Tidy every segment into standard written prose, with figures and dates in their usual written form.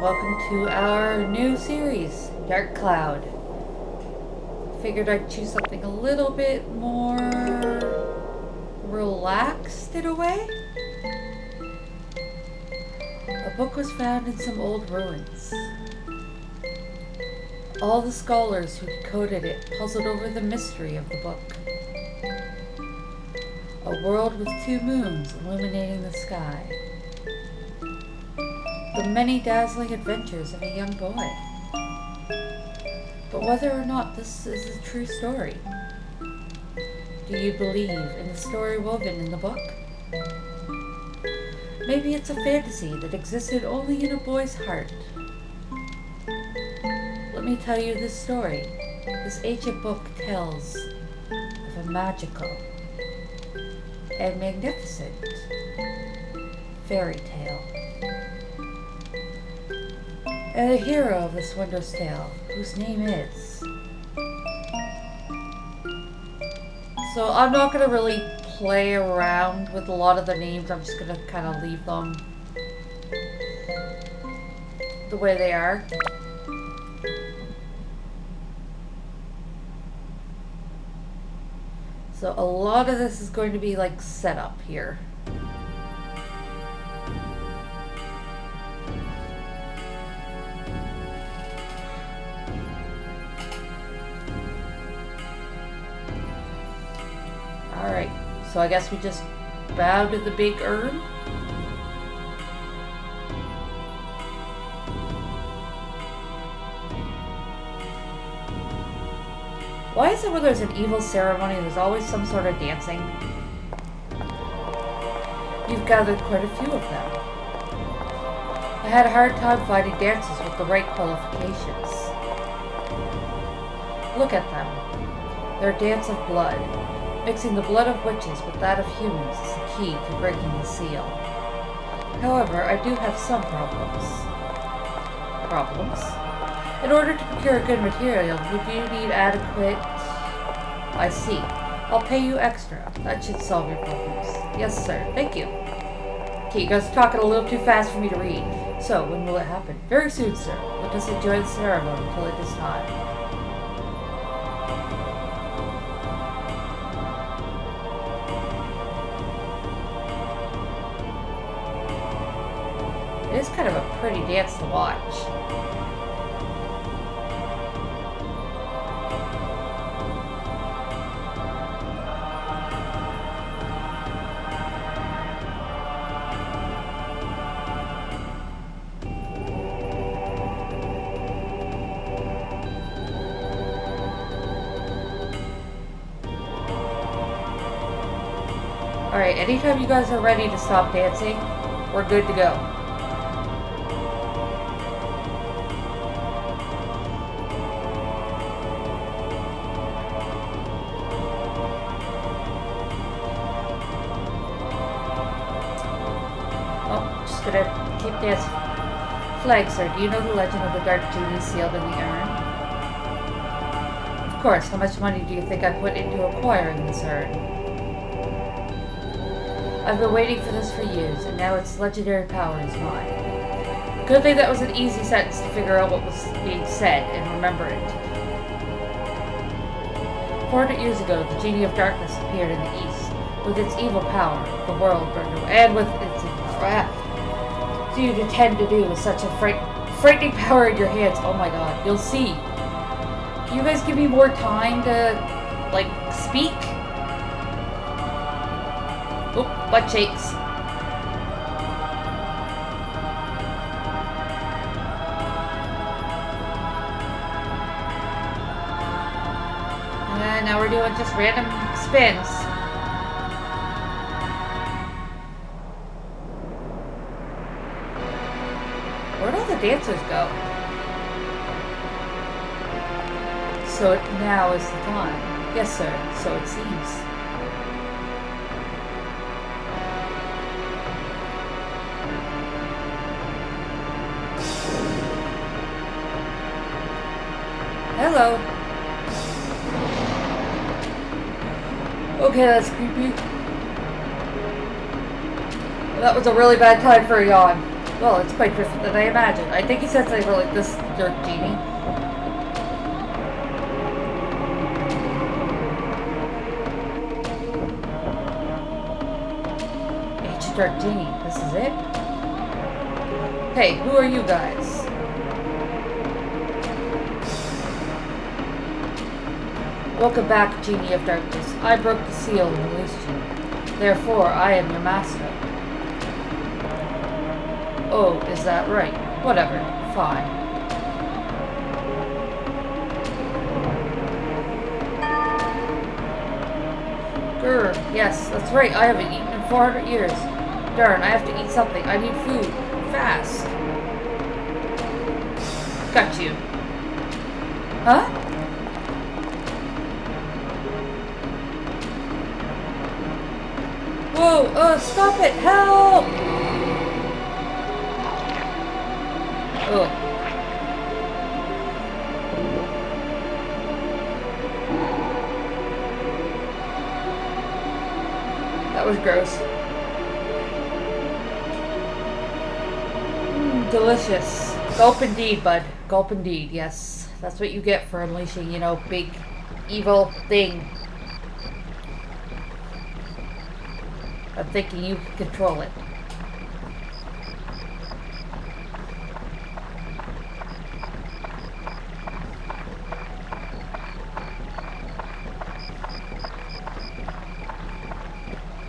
Welcome to our new series, Dark Cloud. Figured I'd choose something a little bit more relaxed in a way. A book was found in some old ruins. All the scholars who decoded it puzzled over the mystery of the book. A world with 2 moons illuminating the sky. The many dazzling adventures of a young boy. But whether or not this is a true story, do you believe in the story woven in the book? Maybe it's a fantasy that existed only in a boy's heart. Let me tell you this story. This ancient book tells of a magical and magnificent fairy tale. And the hero of this wondrous tale, whose name is... So I'm not going to really play around with a lot of the names. I'm just going to kind of leave them the way they are. So a lot of this is going to be like set up here. Alright, so I guess we just bow to the big urn. Why is it when there's an evil ceremony, there's always some sort of dancing? You've gathered quite a few of them. I had a hard time finding dancers with the right qualifications. Look at them. They're a dance of blood. Mixing the blood of witches with that of humans is the key to breaking the seal. However, I do have some problems. In order to procure good material, would you need adequate... I see. I'll pay you extra. That should solve your problems. Yes, sir. Thank you. Okay, you guys are talking a little too fast for me to read. So, when will it happen? Very soon, sir. Let us enjoy the ceremony until it is time. It is kind of a pretty dance to watch. Alright, anytime you guys are ready to stop dancing, we're good to go. Oh, just gonna keep dancing. Flag, sir, do you know the legend of the Dark Genie sealed in the urn? Of course, how much money do you think I put into acquiring this urn? I've been waiting for this for years, and now its legendary power is mine. Good thing that was an easy sentence to figure out what was being said and remember it. 400 years ago, the Genie of Darkness appeared in the east. With its evil power, the world burned away. And with its do you intend to do with such a frightening power in your hands? Oh my god, you'll see. Can you guys give me more time to, like, speak? Oh, butt shakes. And now we're doing just random spins. Where'd all the dancers go? So now is the time. Yes, sir. So it seems. Hello. Okay, that's creepy. That was a really bad time for a yawn. Well, it's quite different than I imagined. I think he said something like this, Dark Genie. Ancient Dark Genie, this is it? Hey, who are you guys? Welcome back, Genie of Darkness. I broke the seal and released you. Therefore, I am your master. Oh, is that right? Whatever. Fine. Grr, yes, that's right. I haven't eaten in 400 years. Darn, I have to eat something. I need food. Fast. Got you. Huh? Whoa, stop it! Help! Ugh. That was gross. Delicious. Gulp indeed, bud. Gulp indeed, yes. That's what you get for unleashing, you know, big evil thing. I'm thinking you can control it.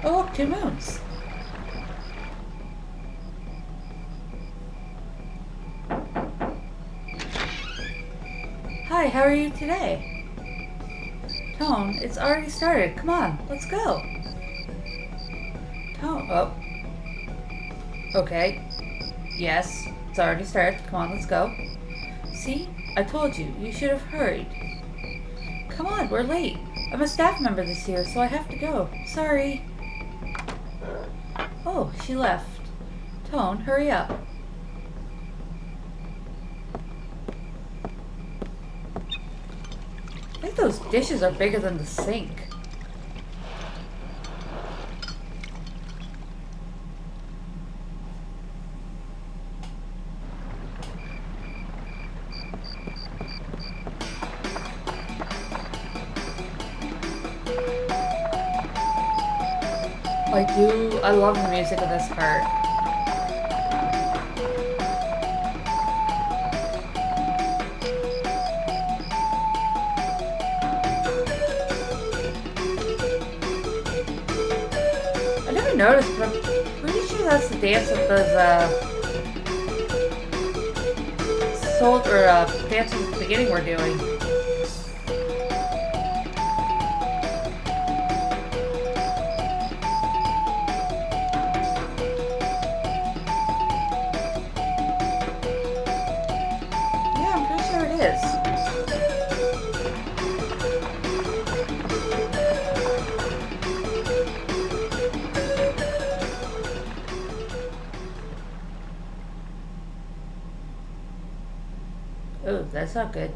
Oh, look, 2 moons. Hi, how are you today? Tone, it's already started. Come on, let's go. Tone, oh. Okay. Yes, it's already started. Come on, let's go. See? I told you. You should have hurried. Come on, we're late. I'm a staff member this year, so I have to go. Sorry. Oh, she left. Tone, hurry up. I think those dishes are bigger than the sink. I love the music of this part. I never noticed, but I'm pretty sure that's the dance of those, dancers at the beginning were doing. that's not good.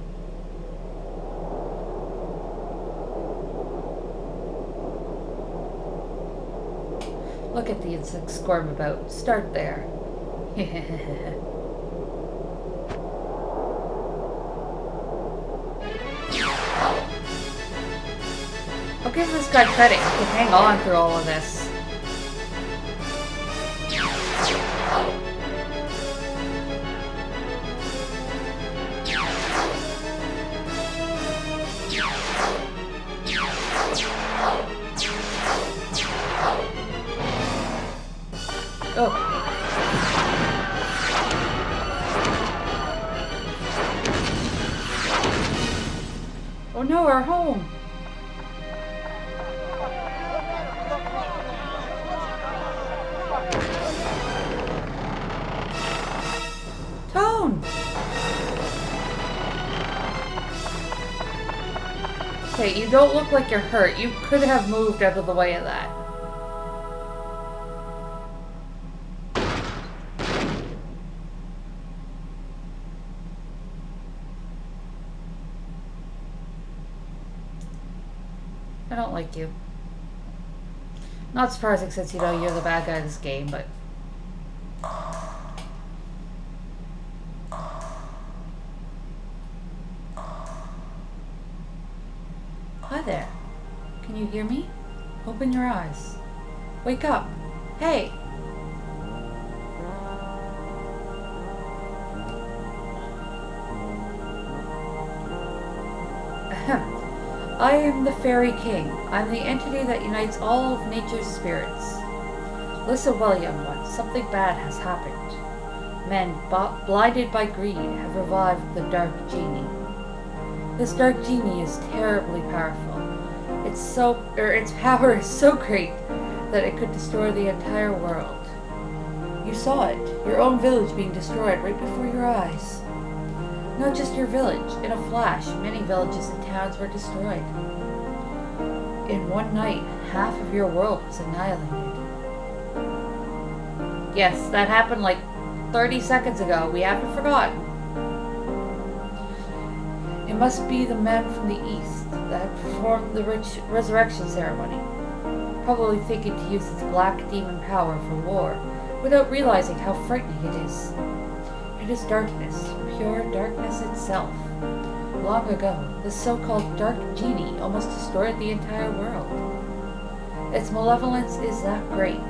Look at the insects squirm about. Start there. I'll give this guy credit. He can hang on through all of this. Oh. Oh no, our home. Tone. Okay, you don't look like you're hurt. You could have moved out of the way of that. I don't like you. Not surprising since, you know, you're the bad guy in this game, but... Hi there. Can you hear me? Open your eyes. Wake up. Hey! Ahem. I am the Fairy King. I'm the entity that unites all of nature's spirits. Listen well, young one. Something bad has happened. Men, blinded by greed, have revived the Dark Genie. This Dark Genie is terribly powerful. Its power is so great that it could destroy the entire world. You saw it, your own village being destroyed right before your eyes. Not just your village. In a flash, many villages and towns were destroyed. In one night, half of your world was annihilated. Yes, that happened like 30 seconds ago. We haven't forgotten. It must be the men from the east that performed the resurrection ceremony, probably thinking to use its black demon power for war, without realizing how frightening it is. It is darkness, pure darkness itself. Long ago, the so-called Dark Genie almost destroyed the entire world. Its malevolence is that great.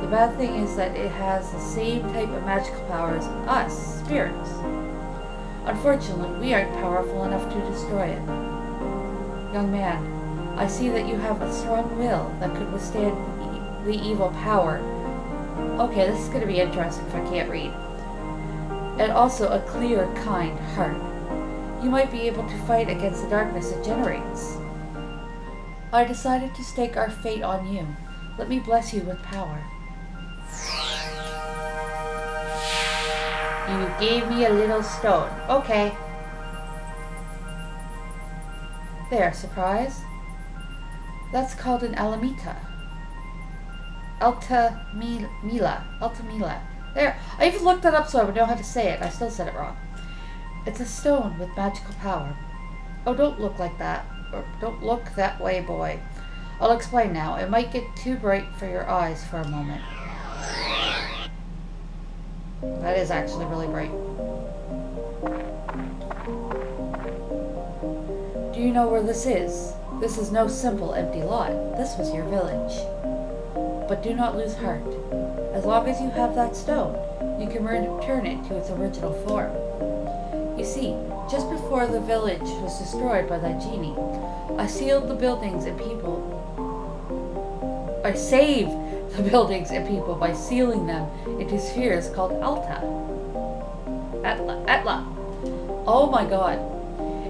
The bad thing is that it has the same type of magical power as us, spirits. Unfortunately, we aren't powerful enough to destroy it. Young man, I see that you have a strong will that could withstand the evil power. Okay, this is going to be interesting if I can't read. And also a clear, kind heart. You might be able to fight against the darkness it generates. I decided to stake our fate on you. Let me bless you with power. You gave me a little stone. Okay. There, surprise. That's called an alamita. Altamila. There. I even looked that up so I would know how to say it. I still said it wrong. It's a stone with magical power. Oh, don't look like that. Or don't look that way, boy. I'll explain now. It might get too bright for your eyes for a moment. That is actually really bright. Do you know where this is? This is no simple empty lot. This was your village. But do not lose heart. As long as you have that stone, you can return it to its original form. You see, just before the village was destroyed by that genie, I sealed the buildings and people. I saved the buildings and people by sealing them into spheres called Atla. Oh my god.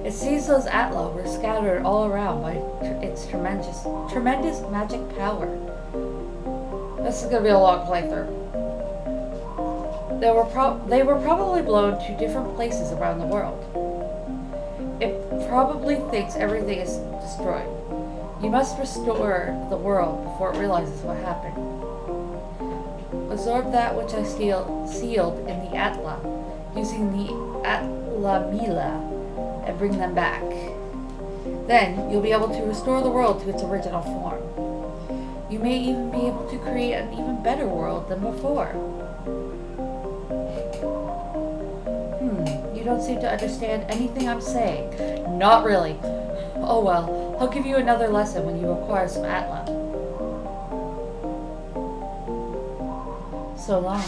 It seems those Atla were scattered all around by its tremendous magic power. This is going to be a long playthrough. They were probably blown to different places around the world. It probably thinks everything is destroyed. You must restore the world before it realizes what happened. Absorb that which I sealed in the Atla, using the La Mila and bring them back. Then you'll be able to restore the world to its original form. You may even be able to create an even better world than before. You don't seem to understand anything I'm saying. Not really. Oh well, I'll give you another lesson when you acquire some Atla. So long.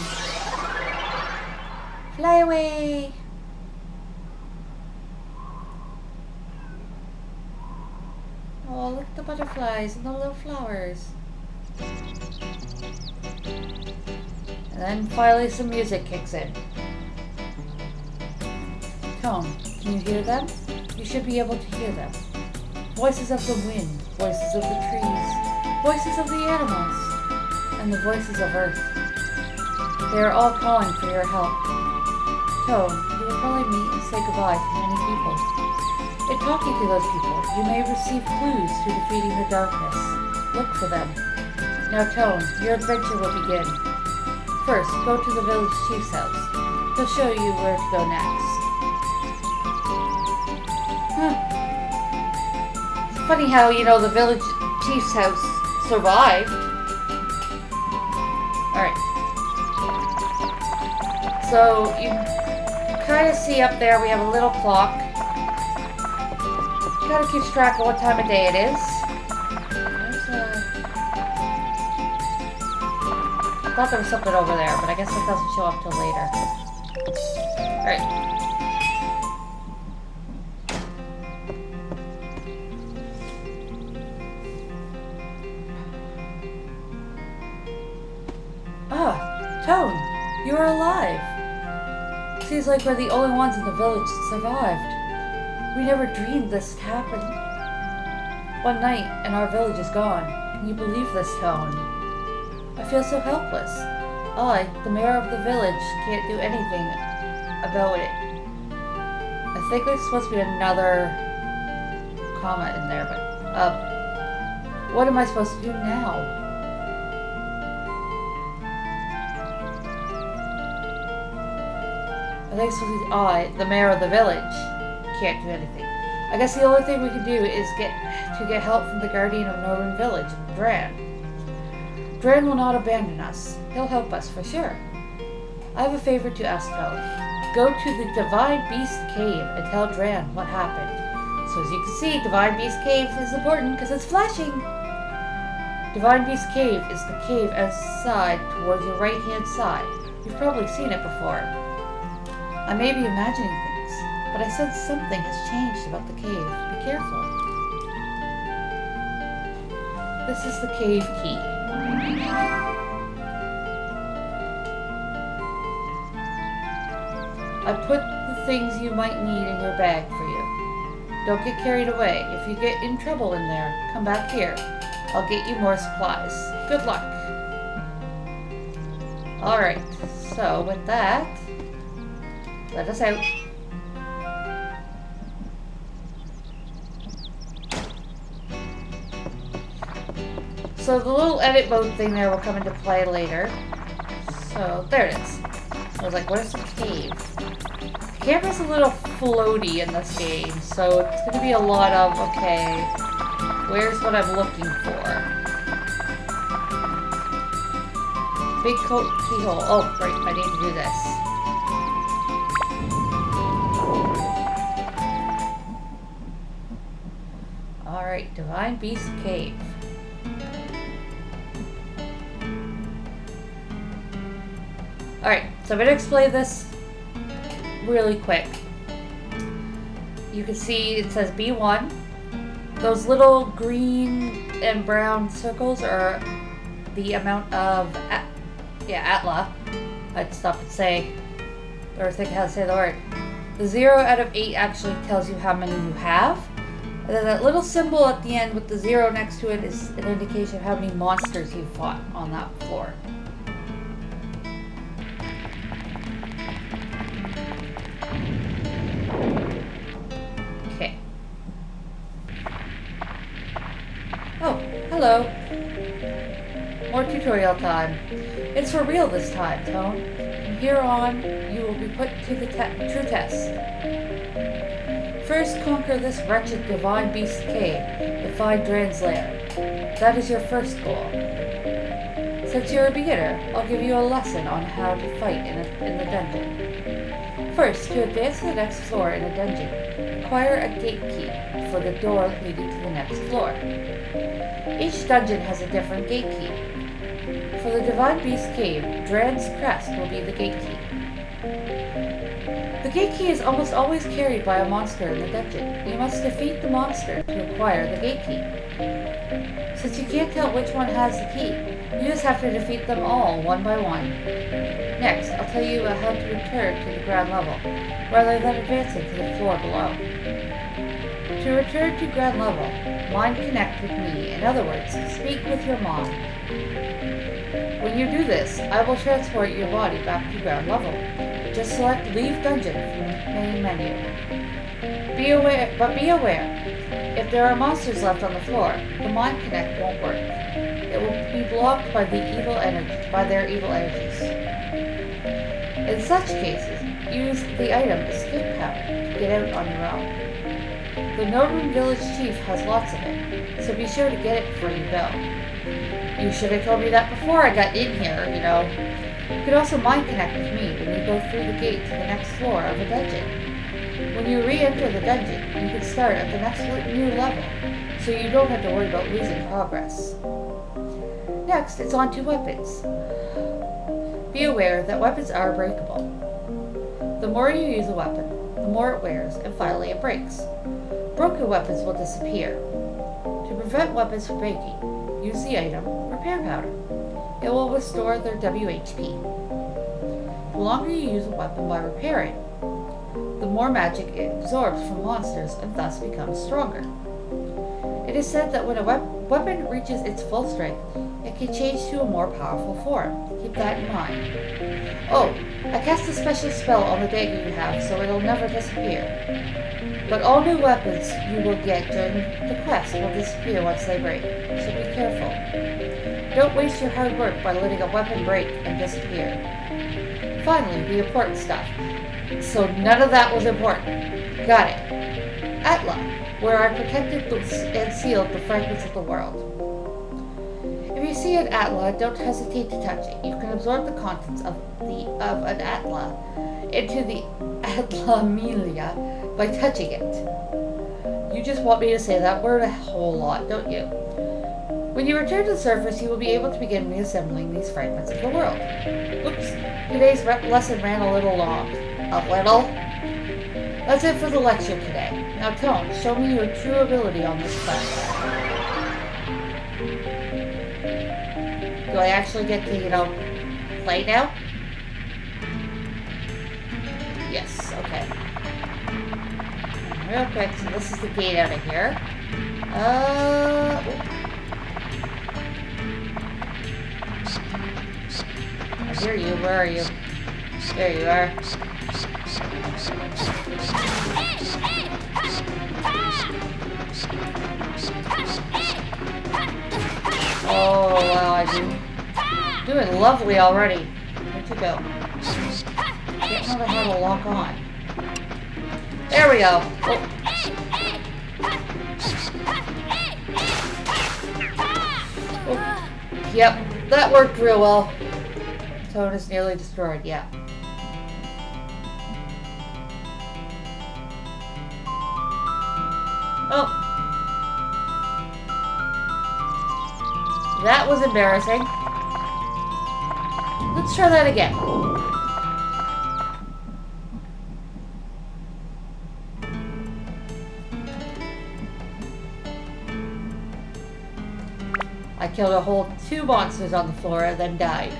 Fly away! Oh, look at the butterflies and the little flowers. And then finally some music kicks in. Tone, can you hear them? You should be able to hear them. Voices of the wind, voices of the trees, voices of the animals, and the voices of Earth. They are all calling for your help. Tone, you will probably meet and say goodbye to many people. In talking to those people, you may receive clues to defeating the darkness. Look for them. Now Tone, your adventure will begin. First, go to the village chief's house. He'll show you where to go next. It's funny how, the village chief's house survived. Alright. So, you kind of see up there we have a little clock. Kind of keeps track of what time of day it is. I thought there was something over there, but I guess it doesn't show up till later. Alright. Tone, you are alive. Seems like we're the only ones in the village that survived. We never dreamed this would happen. One night, and our village is gone. Can you believe this, Tone? I feel so helpless. I, the mayor of the village, can't do anything about it. I think there's supposed to be another comma in there, but, what am I supposed to do now? I think it's supposed to be I, the mayor of the village, can't do anything. I guess the only thing we can do is get help from the guardian of Northern Village, Dran. Dran will not abandon us. He'll help us for sure. I have a favor to ask, Tone. Go to the Divine Beast Cave and tell Dran what happened. So as you can see, Divine Beast Cave is important because it's flashing. Divine Beast Cave is the cave outside towards your right-hand side. You've probably seen it before. I may be imagining things, but I sense something has changed about the cave. Be careful. This is the cave key. I put the things you might need in your bag for you. Don't get carried away. If you get in trouble in there, come back here. I'll get you more supplies. Good luck. Alright, so with that, let us out. So the little edit mode thing there will come into play later. So there it is. I was like, where's the cave? The camera's a little floaty in this game, so it's going to be a lot of, okay, where's what I'm looking for? Big keyhole. Oh, right, I need to do this. Alright, Divine Beast Cave. Alright, so I'm going to explain this really quick. You can see it says B1. Those little green and brown circles are the amount of, Atla. I'd stop and say, or think how to say the word. The 0 out of 8 actually tells you how many you have. And then that little symbol at the end with the 0 next to it is an indication of how many monsters you've fought on that floor. Okay. Oh, hello. More tutorial time. It's for real this time, Tone. From here on, you will be put to the true test. First, conquer this wretched divine beast cave and find Dran's lair. That is your first goal. Since you're a beginner, I'll give you a lesson on how to fight in the dungeon. First, to advance to the next floor in a dungeon, acquire a gate key for the door leading to the next floor. Each dungeon has a different gate key. For the Divine Beast Cave, Dran's Crest will be the gate key. The gate key is almost always carried by a monster in the dungeon. You must defeat the monster to acquire the gate key. Since you can't tell which one has the key, you just have to defeat them all one by one. Next, I'll tell you how to return to the ground level, rather than advancing to the floor below. To return to ground level, mind connect with me. In other words, speak with your mind. When you do this, I will transport your body back to ground level. Just select Leave Dungeon from the main menu. Be aware, if there are monsters left on the floor, the Mind Connect won't work. It will be blocked by their evil energies. In such cases, use the item Escape Powder to get out on your own. The Northern Village Chief has lots of it, so be sure to get it before you go. You should have told me that before I got in here, you know. You could also mind connect with me when you go through the gate to the next floor of a dungeon. When you re-enter the dungeon, you can start at the next new level, so you don't have to worry about losing progress. Next, it's on to weapons. Be aware that weapons are breakable. The more you use a weapon, the more it wears, and finally it breaks. Broken weapons will disappear. To prevent weapons from breaking, use the item Repair Powder. It will restore their WHP. The longer you use a weapon by repairing, the more magic it absorbs from monsters and thus becomes stronger. It is said that when a weapon reaches its full strength, it can change to a more powerful form. Keep that in mind. Oh, I cast a special spell on the dagger you have, so it'll never disappear. But all new weapons you will get during the quest will disappear once they break, so be careful. Don't waste your hard work by letting a weapon break and disappear. Finally, the important stuff. So none of that was important. Got it. Atla, where I protected and sealed the fragments of the world. If you see an Atla, don't hesitate to touch it. You can absorb the contents of an Atla into the Atlamelia by touching it. You just want me to say that word a whole lot, don't you? When you return to the surface, you will be able to begin reassembling these fragments of the world. Oops, today's lesson ran a little long. A little? That's it for the lecture today. Now Tone, show me your true ability on this quest. Do I actually get to, play now? Yes, okay. Real quick, so this is the gate out of here. I hear you, where are you? There you are. Oh, wow, I'm doing lovely already. Where'd you go? I don't know how to lock on. There we go. Oh. Oh. Yep, that worked real well. Tone is nearly destroyed, yeah. Oh. That was embarrassing. Let's try that again. I killed a whole 2 monsters on the floor and then died.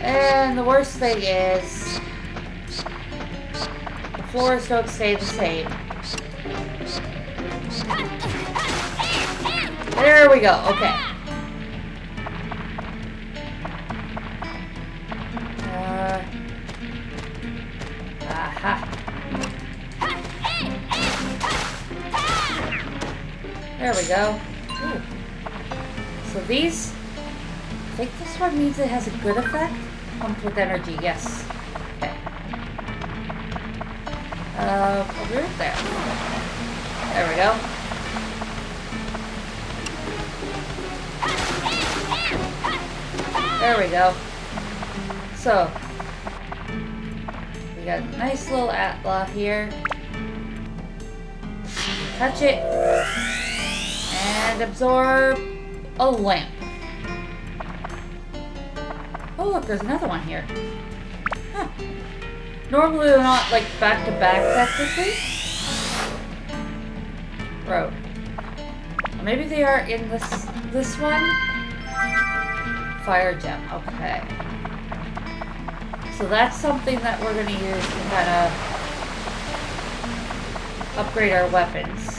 And the worst thing is, the floors don't stay the same. There we go, okay. Aha. There we go. Ooh. So these, I think this one means it has a good effect. Pumped with energy, yes. Okay. I'll do it there. There we go. There we go. So, we got a nice little Atla here. Touch it. And absorb a lamp. Oh look, there's another one here. Huh. Normally they're not like back to back technically. Road. Maybe they are in this one. Fire gem, okay. So that's something that we're gonna use to kind of upgrade our weapons.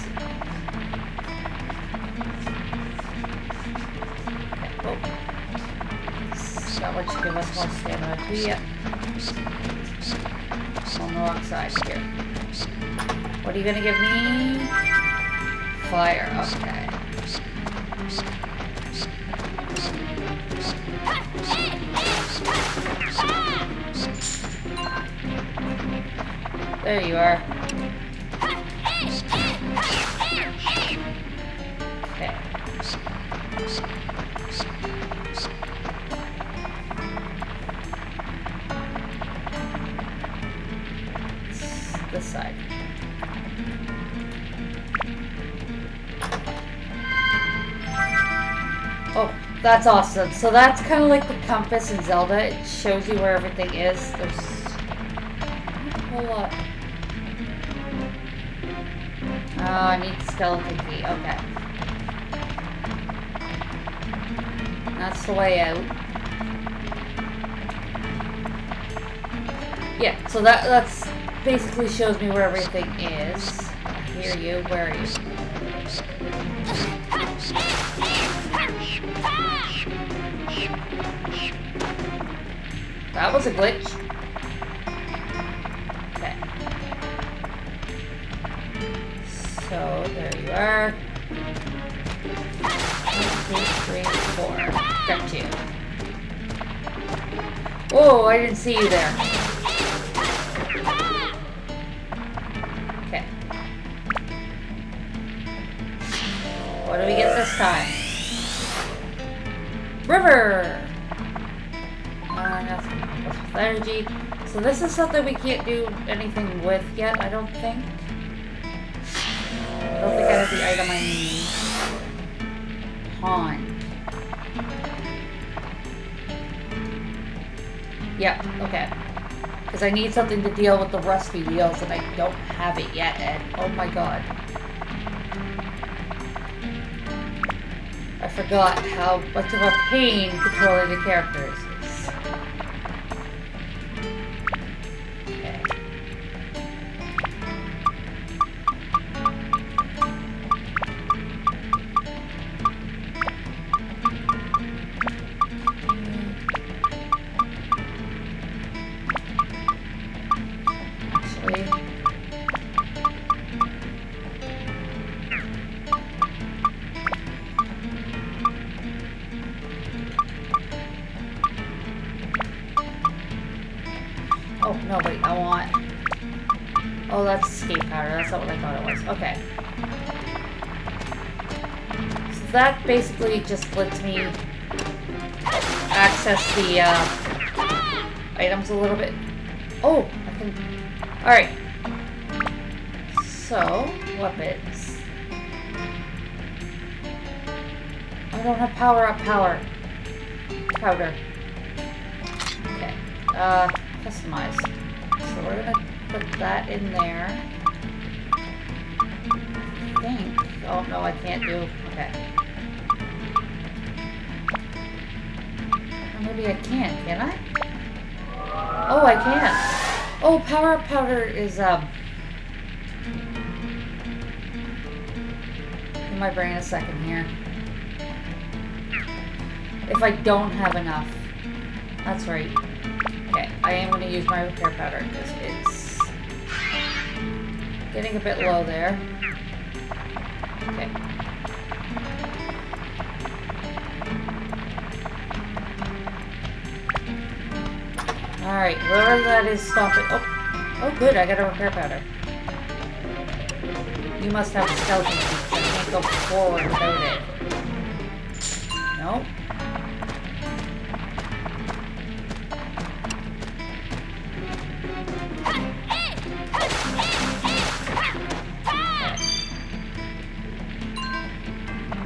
That one should give us more stamina too, yep. On the wrong side here. What are you gonna give me? Fire, okay. There you are. Okay. This side. Oh, that's awesome. So that's kind of like the compass in Zelda. It shows you where everything is. There's a whole lot. Oh, I need the skeleton key. Okay. That's the way out. Yeah, so that's basically shows me where everything is. I hear you. Where are you? That was a glitch. Okay. So, there you are. 1, 2, 3, 4. Got you. Whoa, I didn't see you there. Okay. What do we get this time? River! That's energy. So this is something we can't do anything with yet, I don't think. I don't think I have the item I need. Pond. Yep, okay. Because I need something to deal with the rusty wheels and I don't have it yet, and oh my god. I forgot how much of a pain controlling the characters is. Okay. Actually, oh, no, wait, I want... Oh, that's escape powder. That's not what I thought it was. Okay. So that basically just lets me access the items a little bit. Oh, I can... Alright. So, weapons. I don't have power-up powder. Okay. Customize. So we're gonna put that in there. I think. Oh no, I can't do. Okay. Or maybe I can I? Oh, I can. Oh, power up powder is in my brain a second here. If I don't have enough. That's right. Okay, I am going to use my repair powder because it's getting a bit low there. Okay. Alright, whoever that is stomping. Oh, good, I got a repair powder. You must have a skeleton piece. I can't go forward without it. Nope.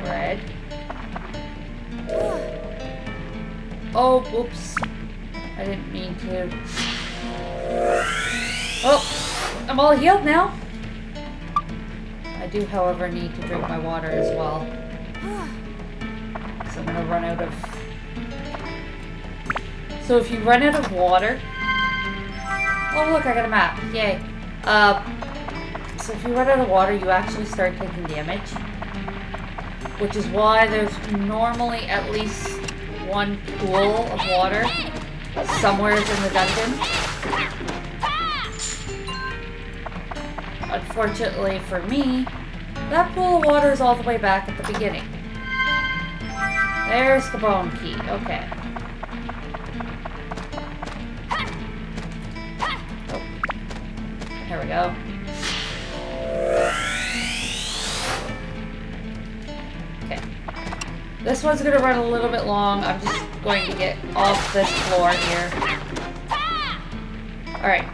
Red. Oh, oops. I didn't mean to. Oh, I'm all healed now. I do, however, need to drink my water as well. So I'm gonna run out of... So if you run out of water... Oh look, I got a map. Yay. So if you run out of water, you actually start taking damage. Which is why there's normally at least one pool of water somewhere in the dungeon. Unfortunately for me, that pool of water is all the way back at the beginning. There's the bone key. Okay. Oh. There we go. Okay. This one's going to run a little bit long. I'm just going to get off this floor here. Alright.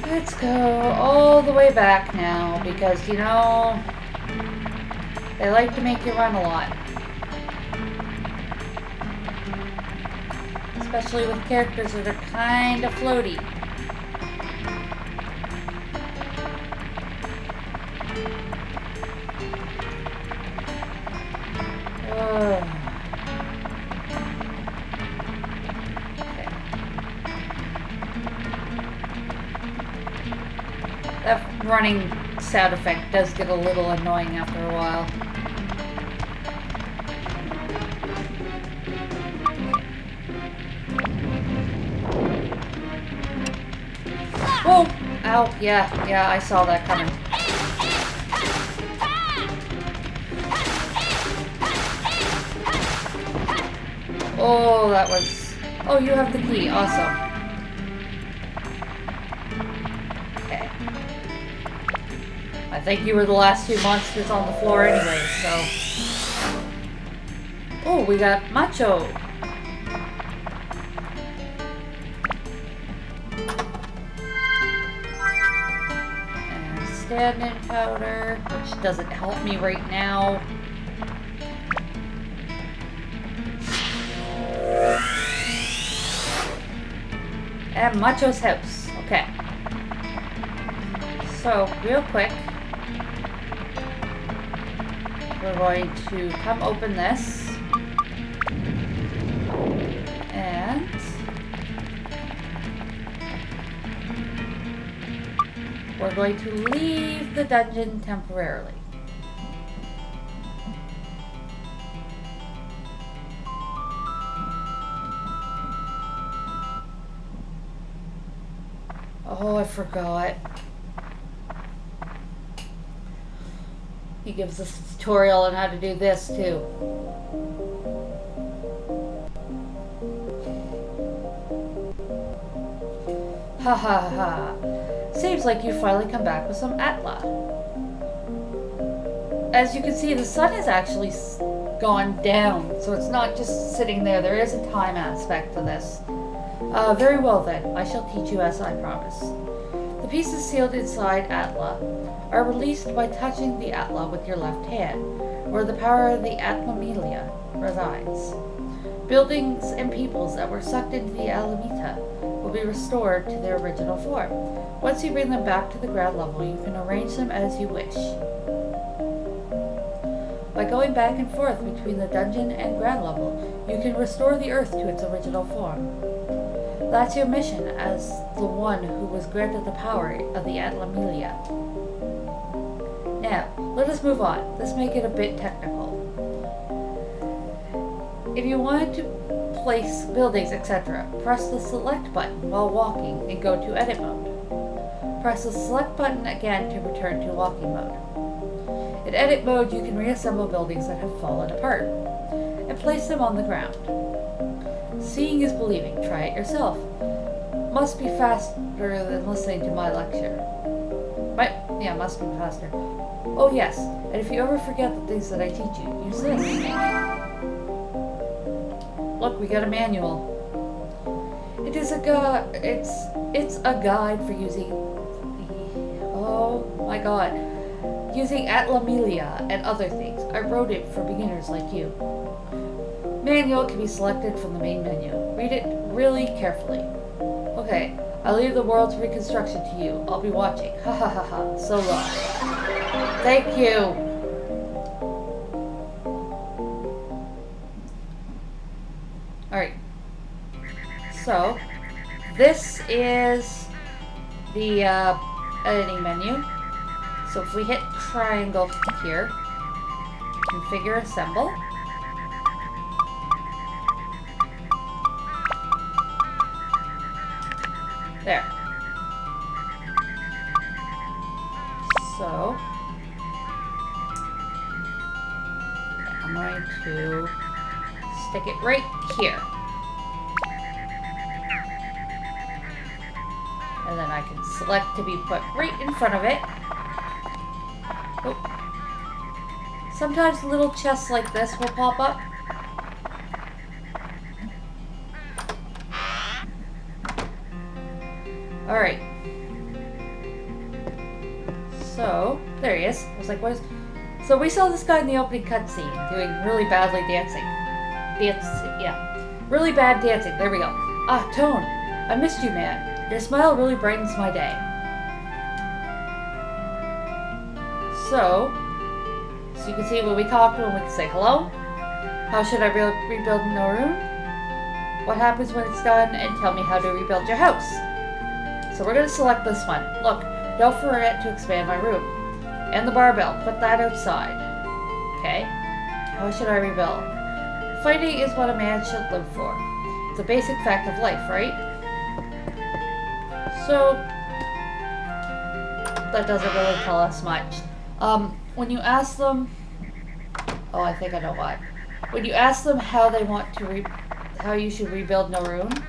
Let's go all the way back now, because, you know, they like to make you run a lot. Especially with characters that are kind of floaty. That running sound effect does get a little annoying after a while. Whoa! Ow, yeah, I saw that coming. Oh, that was... Oh, you have the key. Awesome. I think you were the last two monsters on the floor anyway, so... Oh, we got Macho! And stand-in powder, which doesn't help me right now. And Macho's house. Okay. So, real quick, we're going to come open this, and we're going to leave the dungeon temporarily. Oh, I forgot. He gives us a tutorial on how to do this too. Ha ha ha. Seems like you finally come back with some Atla. As you can see, the sun has actually gone down, so it's not just sitting there. There is a time aspect to this. Very well then, I shall teach you as I promise. The pieces sealed inside Atla are released by touching the Atla with your left hand, where the power of the Atlamelia resides. Buildings and peoples that were sucked into the Alamita will be restored to their original form. Once you bring them back to the ground level, you can arrange them as you wish. By going back and forth between the dungeon and ground level, you can restore the earth to its original form. That's your mission as the one who was granted the power of the Atlamelia. Now, let us move on. Let's make it a bit technical. If you wanted to place buildings, etc., press the select button while walking and go to edit mode. Press the select button again to return to walking mode. In edit mode, you can reassemble buildings that have fallen apart and place them on the ground. Seeing is believing. Try it yourself. Must be faster than listening to my lecture. Must be faster. Oh yes, and if you ever forget the things that I teach you, use this. Look, we got a manual. It is it's a guide for using oh my god. Using Atlamelia and other things. I wrote it for beginners like you. Manual can be selected from the main menu. Read it really carefully. Okay, I leave the world's reconstruction to you. I'll be watching. Ha ha ha ha. So long. Thank you. Alright. So, this is the editing menu. So if we hit triangle here, configure assemble. There. So, I'm going to stick it right here. And then I can select to be put right in front of it. Oh. Sometimes little chests like this will pop up. Alright. So, there he is. I was like, what is... So we saw this guy in the opening cutscene doing really badly dancing. Really bad dancing. There we go. Ah, Tone. I missed you, man. Your smile really brightens my day. So you can see when we talk to him, we can say, hello? How should I rebuild Norun? What happens when it's done? And tell me how to rebuild your house. So we're going to select this one. Look, don't forget to expand my room. And the barbell, put that outside. Okay. How should I rebuild? Fighting is what a man should live for. It's a basic fact of life, right? So, that doesn't really tell us much. When you ask them... Oh, I think I know why. When you ask them how they want to how you should rebuild Norun,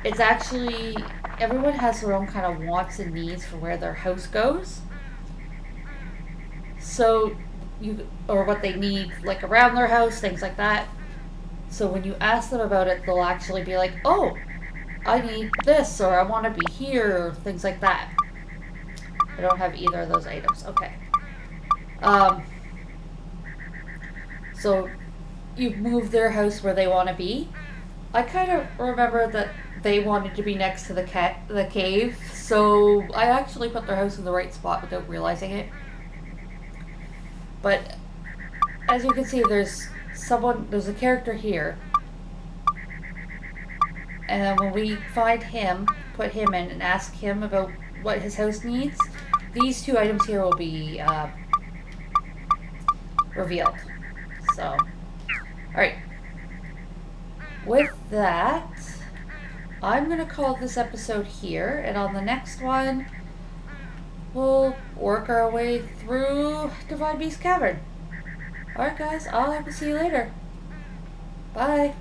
it's actually... Everyone has their own kind of wants and needs for where their house goes. So, or what they need, like around their house, things like that. So when you ask them about it, they'll actually be like, oh, I need this, or I want to be here, or things like that. I don't have either of those items. Okay. So you move their house where they want to be. I kind of remember that they wanted to be next to the cave, so I actually put their house in the right spot without realizing it. But as you can see, there's a character here, and then when we find him, put him in and ask him about what his house needs, these two items here will be revealed. So, alright. With that, I'm going to call this episode here, and on the next one, we'll work our way through Divine Beast Cavern. Alright guys, I'll have to see you later. Bye.